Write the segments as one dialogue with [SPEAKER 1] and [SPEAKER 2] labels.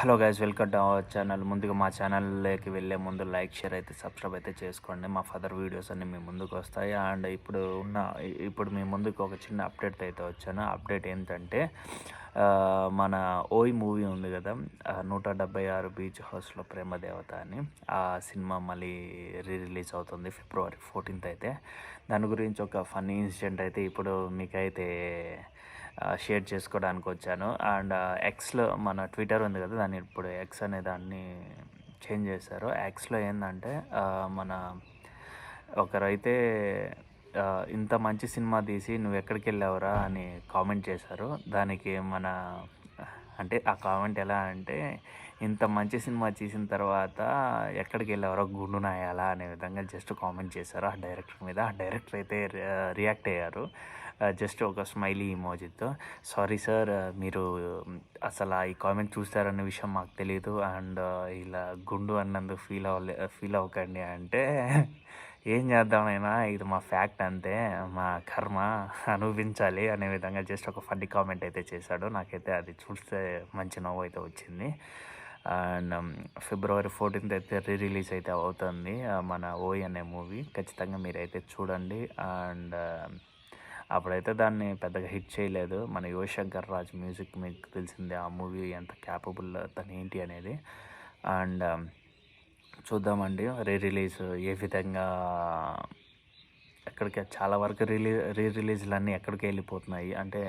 [SPEAKER 1] Hello guys, welcome to our channel. ముందుగా మా ఛానల్లోకి వెళ్ళే ముందు లైక్, షేర్ అయితే సబ్స్క్రైబ్ అయితే చేసుకోండి. మా ఫర్దర్ వీడియోస్ అన్నీ మీ ముందుకు వస్తాయి. అండ్ ఇప్పుడు మీ ముందుకు ఒక చిన్న అప్డేట్ అయితే వచ్చాను. అప్డేట్ ఏంటంటే మన ఓయ్ మూవీ ఉంది కదా, 176 బీచ్ హౌస్లో ప్రేమదేవత అని. ఆ సినిమా మళ్ళీ రిలీజ్ అవుతుంది February 14th అయితే. దాని గురించి ఒక ఫన్నీ ఇన్సిడెంట్ అయితే ఇప్పుడు మీకైతే షేర్ చేసుకోవడానికి వచ్చాను. అండ్ ఎక్స్లో మన ట్విట్టర్ ఉంది కదా, దాన్ని ఇప్పుడు ఎక్స్ అనే దాన్ని చేంజ్ చేశారు. ఎక్స్లో ఏంటంటే మన ఒకరైతే ఇంత మంచి సినిమా తీసి నువ్వు ఎక్కడికి వెళ్ళావురా అని కామెంట్ చేశారు. దానికి అంటే ఆ కామెంట్ ఎలా అంటే, ఇంత మంచి సినిమా తీసిన తర్వాత ఎక్కడికి వెళ్ళావరా గుండు నాయాలా అనే విధంగా జస్ట్ కామెంట్ చేశారు ఆ డైరెక్టర్ మీద. ఆ డైరెక్టర్ అయితే రియాక్ట్ అయ్యారు జస్ట్ ఒక స్మైలీ ఇమోజితో. సారీ సార్, మీరు అసలు ఈ కామెంట్ చూస్తారనే విషయం మాకు తెలియదు. అండ్ ఇలా గుండు అన్నందుకు ఫీల్ అవ్వకండి అంటే, ఏం చేద్దామైనా ఇది మా ఫ్యాక్ట్ అంతే, మా కర్మ అనుభవించాలి అనే విధంగా జస్ట్ ఒక ఫన్నీ కామెంట్ అయితే చేశాడు. నాకైతే అది చూస్తే మంచి నవ్వు అయితే వచ్చింది. అండ్ February 14th అయితే రిలీజ్ అయితే అవుతుంది మన ఓయ్ అనే మూవీ. ఖచ్చితంగా మీరైతే చూడండి. అండ్ అప్పుడైతే దాన్ని పెద్దగా హిట్ చేయలేదు. మన యువశంకర్ రాజ్ మ్యూజిక్ మీకు తెలిసిందే, ఆ మూవీ ఎంత క్యాపబుల్ తను ఏంటి అనేది. అండ్ చూద్దామండి రిలీజ్ ఏ విధంగా, ఎక్కడికి చాలా వరకు రిలీజ్లన్నీ ఎక్కడికి వెళ్ళిపోతున్నాయి అంటే,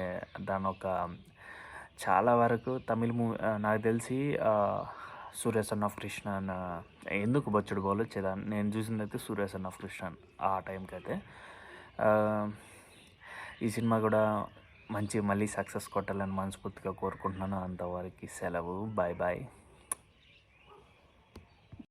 [SPEAKER 1] దాని ఒక చాలా వరకు తమిళ్ మూవీ నాకు తెలిసి సూర్య సన్ ఆఫ్ కృష్ణ ఎందుకు బొచ్చుడు బాల్ వచ్చేదాన్ని నేను చూసిందైతే సూర్య సన్ ఆఫ్ కృష్ణ ఆ టైంకి అయితే. ఈ సినిమా కూడా మళ్ళీ సక్సెస్ కొట్టాలని మనస్ఫూర్తిగా కోరుకుంటున్నాను. అంతవరకు సెలవు, బాయ్ బాయ్.